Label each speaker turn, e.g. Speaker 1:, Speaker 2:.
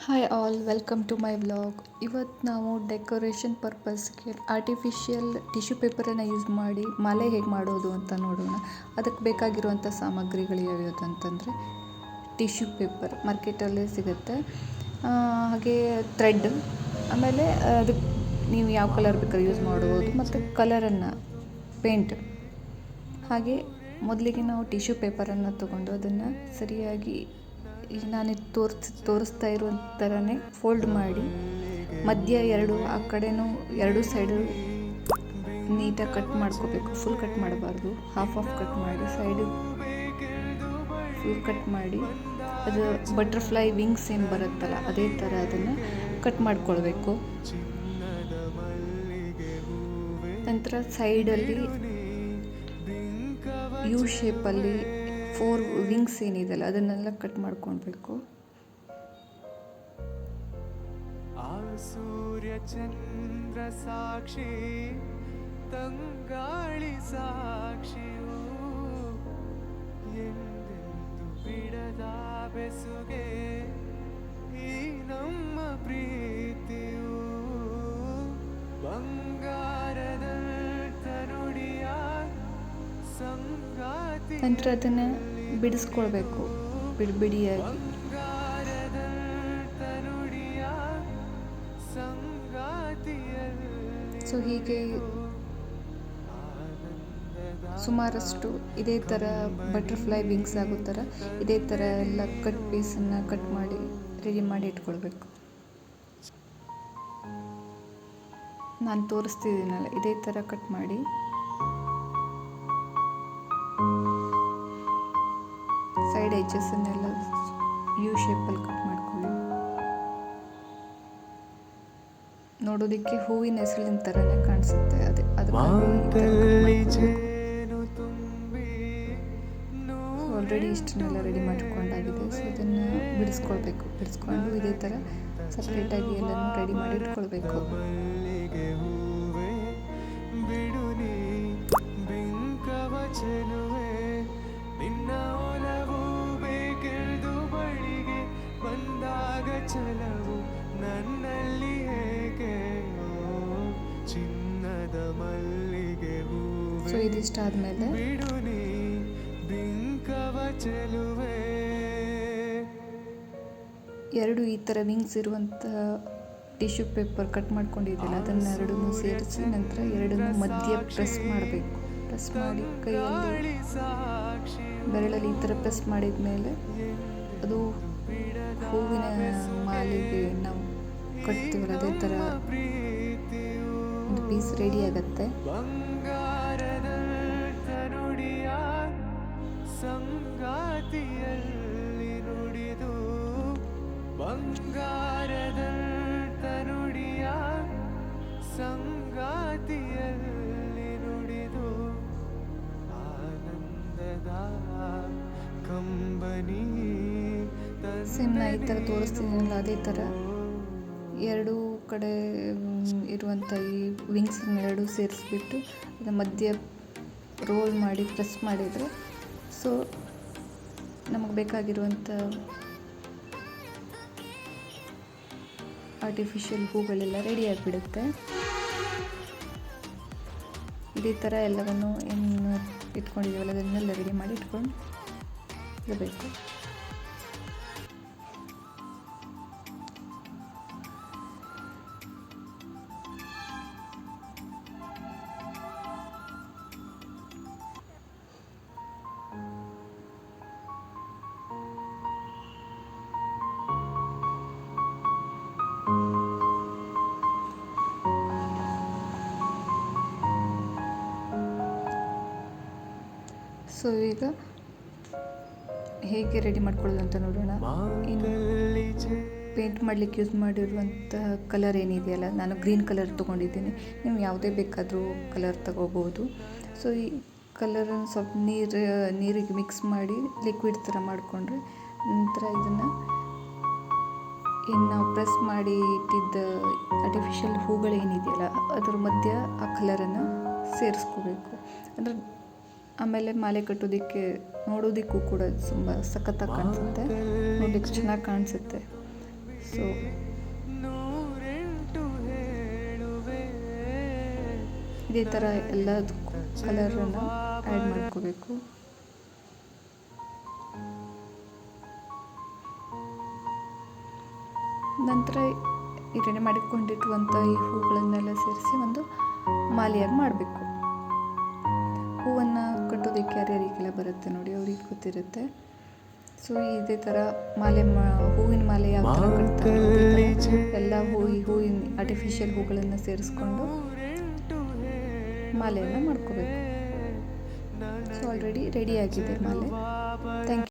Speaker 1: Hi all, welcome to my vlog. ಇವತ್ತು ನಾವು decoration ಪರ್ಪಸ್ಗೆ ಆರ್ಟಿಫಿಷಿಯಲ್ ಟಿಶ್ಯೂ ಪೇಪರನ್ನು ಯೂಸ್ ಮಾಡಿ ಮಾಲೆ ಹೇಗೆ ಮಾಡೋದು ಅಂತ ನೋಡೋಣ. ಅದಕ್ಕೆ ಬೇಕಾಗಿರುವಂಥ ಸಾಮಗ್ರಿಗಳು ಯಾವ್ಯಾವುದು ಅಂತಂದರೆ ಟಿಶ್ಯೂ ಪೇಪರ್ ಮಾರ್ಕೆಟಲ್ಲೇ ಸಿಗುತ್ತೆ, ಹಾಗೆ ಥ್ರೆಡ್, ಆಮೇಲೆ ಅದಕ್ಕೆ ನೀವು ಯಾವ ಕಲರ್ ಬೇಕಾದ್ರೂ ಯೂಸ್ ಮಾಡ್ಬೋದು, ಮತ್ತು ಕಲರನ್ನು ಪೇಂಟ್. ಹಾಗೆ ಮೊದಲಿಗೆ ನಾವು ಟಿಶ್ಯೂ ಪೇಪರನ್ನು ತೊಗೊಂಡು ಅದನ್ನು ಸರಿಯಾಗಿ ನಾನು ತೋರಿಸ್ತಾ ಇರೋ ಥರನೇ ಫೋಲ್ಡ್ ಮಾಡಿ ಮಧ್ಯ ಆ ಕಡೆನೂ ಎರಡು ಸೈಡು ನೀಟಾಗಿ ಕಟ್ ಮಾಡ್ಕೋಬೇಕು. ಫುಲ್ ಕಟ್ ಮಾಡಬಾರ್ದು, ಹಾಫ್ ಕಟ್ ಮಾಡಿ ಸೈಡು ಫುಲ್ ಕಟ್ ಮಾಡಿ ಅದು ಬಟರ್ಫ್ಲೈ ವಿಂಗ್ಸ್ ಏನು ಬರುತ್ತಲ್ಲ ಅದೇ ಥರ ಅದನ್ನು ಕಟ್ ಮಾಡ್ಕೊಳ್ಬೇಕು. ನಂತರ ಸೈಡಲ್ಲಿ ಯು ಶೇಪಲ್ಲಿ 4 ವಿಂಗ್ಸ್ ಏನಿದೆಯಲ್ಲ ಅದನ್ನೆಲ್ಲ ಕಟ್ ಮಾಡ್ಕೊಳ್ಬೇಕು.
Speaker 2: ಸೂರ್ಯ ಚಂದ್ರ ಸಾಕ್ಷಿ ತಂಗಾಳಿ ಸಾಕ್ಷಿಯು ಎಂದೆಂದು ಬಿಡದ ಬೆಸುಗೆ ಈ ನಮ್ಮ ಪ್ರೀತಿಯು ಬಂಗಾರದ ತನುಡಿಯ ಸಂಗಾತಿ.
Speaker 1: ನಂತರ ಅದನ್ನು ಬಿಡಿಸ್ಕೊಳ್ಬೇಕು ಬಿಡಿಯಾಗಿ. ಸೊ ಹೀಗೆ ಸುಮಾರಷ್ಟು ಇದೇ ಥರ ಬಟರ್ಫ್ಲೈ ವಿಂಗ್ಸ್ ಆಗೋ ಥರ ಇದೇ ಥರ ಎಲ್ಲ ಕಟ್ ಪೀಸನ್ನು ಕಟ್ ಮಾಡಿ ರೆಡಿ ಮಾಡಿ ಇಟ್ಕೊಳ್ಬೇಕು. ನಾನು ತೋರಿಸ್ತಿದ್ದೀನಲ್ಲ ಇದೇ ಥರ ಕಟ್ ಮಾಡಿ ಸೈಡ್ ಎಡ್ಜಸ್ಸನ್ನೆಲ್ಲ ಯು ಶೇಪಲ್ಲಿ ಕಟ್ ಮಾಡ್ಕೊಳ್ಳಿ. ನೋಡೋದಕ್ಕೆ ಹೂವಿನ ಹೆಸರಿನ ಥರನೇ ಕಾಣಿಸುತ್ತೆ. ಆಲ್ರೆಡಿ ಇಷ್ಟನ್ನೆಲ್ಲ ರೆಡಿ ಮಾಡಿಕೊಂಡಾಗಿದೆ. ಸೊ ಅದನ್ನು ಬಿಡಿಸ್ಕೊಂಡು ಇದೇ ಥರ ಸಪ್ರೇಟಾಗಿ ಎಲ್ಲನೂ ರೆಡಿ ಮಾಡಿ ಇಟ್ಕೊಳ್ಬೇಕು.
Speaker 2: ನಿನ್ನ ಒಲವು ಬೇಕೆಂದು ಬಳಿಗೆ ಬಂದಾಗ ಚಲವು ನನ್ನಲ್ಲಿ ಹೇಗೆ ಚಿನ್ನದ ಮಲ್ಲಿಗೆ ಹೂವೆ.
Speaker 1: ಸೊ ಇದಿಷ್ಟಾದ್ಮೇಲೆ
Speaker 2: ಬಿಡುನಿ ಬಿಂಕವ ಚೆಲುವೆ.
Speaker 1: 2 ಈ ಥರ ವಿಂಗ್ಸ್ ಇರುವಂಥ ಟಿಶ್ಯೂ ಪೇಪರ್ ಕಟ್ ಮಾಡ್ಕೊಂಡಿದ್ದಿಲ್ಲ ಅದನ್ನು ಎರಡನ್ನೂ ಸೇರಿಸಿ ನಂತರ ಎರಡನ್ನೂ ಮಧ್ಯ ಪ್ರೆಸ್ ಮಾಡಬೇಕು. ಪ್ರೆಸ್ ಮಾಡಿ ಕೈಯಲ್ಲಿ ಬೆರಳಲ್ಲಿ ಈ ಥರ ಪ್ರೆಸ್ ಮಾಡಿದ ಮೇಲೆ ಅದು ಹೂವಿನ ಮಾಲೆಗೆ ನಾವು ಕಟ್ತೀವಲ್ಲ ಅದೇ ಥರ ಒಂದು ಪೀಸ್ ರೆಡಿ ಆಗುತ್ತೆ.
Speaker 2: ಬಂಗಾರದ ತನುಡಿಯ ಸಂಗಾತಿಯಲ್ಲಿ ನುಡಿದು ಬಂಗಾರದ ತನುಡಿಯ ಸಂಗಾತಿಯಲ್ಲಿ ನುಡಿದು ಆನಂದದ ಕಂಬನಿ.
Speaker 1: ಸೇಮ್ ಈ ಥರ ತೋರಿಸ್ತೀನಲ್ಲ ಅದೇ ಥರ ಎರಡೂ ಕಡೆ ಇರುವಂಥ ಈ ವಿಂಗ್ಸನ್ನು ಎರಡೂ ಸೇರಿಸ್ಬಿಟ್ಟು ಅದರ ಮಧ್ಯ ರೋಲ್ ಮಾಡಿ ಪ್ರೆಸ್ ಮಾಡಿದರೆ ಸೊ ನಮಗೆ ಬೇಕಾಗಿರುವಂಥ ಆರ್ಟಿಫಿಷಿಯಲ್ ಹೂಗಳೆಲ್ಲ ರೆಡಿ ಆಗಿಬಿಡುತ್ತೆ. ಇದೇ ಥರ ಎಲ್ಲವನ್ನು ಏನು ಇಟ್ಕೊಂಡಿದ್ದೀವಲ್ಲ ಅದನ್ನೆಲ್ಲ ರೆಡಿ ಮಾಡಿ ಇಟ್ಕೊಂಡು ಇರಬೇಕು. ಸೊ ಈಗ ಹೇಗೆ ರೆಡಿ ಮಾಡ್ಕೊಳ್ಳೋದು ಅಂತ ನೋಡೋಣ. ಇನ್ನು ಪೇಂಟ್ ಮಾಡಲಿಕ್ಕೆ ಯೂಸ್ ಮಾಡಿರುವಂಥ ಕಲರ್ ಏನಿದೆಯಲ್ಲ ನಾನು ಗ್ರೀನ್ ಕಲರ್ ತೊಗೊಂಡಿದ್ದೀನಿ. ನೀವು ಯಾವುದೇ ಬೇಕಾದರೂ ಕಲರ್ ತಗೋಬೋದು. ಸೊ ಈ ಕಲರನ್ನು ಸ್ವಲ್ಪ ನೀರಿಗೆ ಮಿಕ್ಸ್ ಮಾಡಿ ಲಿಕ್ವಿಡ್ ಥರ ಮಾಡಿಕೊಂಡ್ರೆ ನಂತರ ಇದನ್ನು ಇನ್ನು ನಾವು ಪ್ರೆಸ್ ಮಾಡಿ ಇಟ್ಟಿದ್ದ ಆರ್ಟಿಫಿಷಿಯಲ್ ಹೂಗಳೇನಿದೆಯಲ್ಲ ಅದರ ಮಧ್ಯ ಆ ಕಲರನ್ನು ಸೇರಿಸ್ಕೋಬೇಕು. ಅಂದರೆ ಆಮೇಲೆ ಮಾಲೆ ಕಟ್ಟೋದಕ್ಕೆ ನೋಡೋದಕ್ಕೂ ಕೂಡ ತುಂಬ ಸಖತ್ತಾಗಿ ಕಾಣಿಸುತ್ತೆ, ನೋಡಲಿಕ್ಕೆ ಚೆನ್ನಾಗಿ ಕಾಣಿಸುತ್ತೆ. ಸೊ
Speaker 2: ನೂರೆಂಟು ಹೇಳುವೆ
Speaker 1: ಇದೇ ಥರ ಎಲ್ಲದಕ್ಕೂ ಕಲರನ್ನು ಆ್ಯಡ್ ಮಾಡ್ಕೋಬೇಕು. ನಂತರ ಈ ರೆಡಿ ಮಾಡಿಕೊಂಡಿರುವಂಥ ಈ ಹೂಗಳನ್ನೆಲ್ಲ ಸೇರಿಸಿ ಒಂದು ಮಾಲೆಯಾಗಿ ಮಾಡಬೇಕು. ಹೂವನ್ನು ಕಟ್ಟೋದಕ್ಕೆ ಯಾರ್ಯಾರಿಗೆಲ್ಲ ಬರುತ್ತೆ ನೋಡಿ, ಅವ್ರಿಗೆ ಗೊತ್ತಿರುತ್ತೆ. ಸೊ ಇದೇ ಥರ ಹೂವಿನ ಮಾಲೆ ಯಾವ ಥರ ಕಟ್ತಾರೆ ಎಲ್ಲ ಹೂವಿನ ಆರ್ಟಿಫಿಷಿಯಲ್ ಹೂಗಳನ್ನು ಸೇರಿಸ್ಕೊಂಡು ಮಾಲೆಯನ್ನು ಮಾಡ್ಕೋಬೇಕು. ಸೊ ಆಲ್ರೆಡಿ ರೆಡಿಯಾಗಿದೆ ಮಾಲೆ.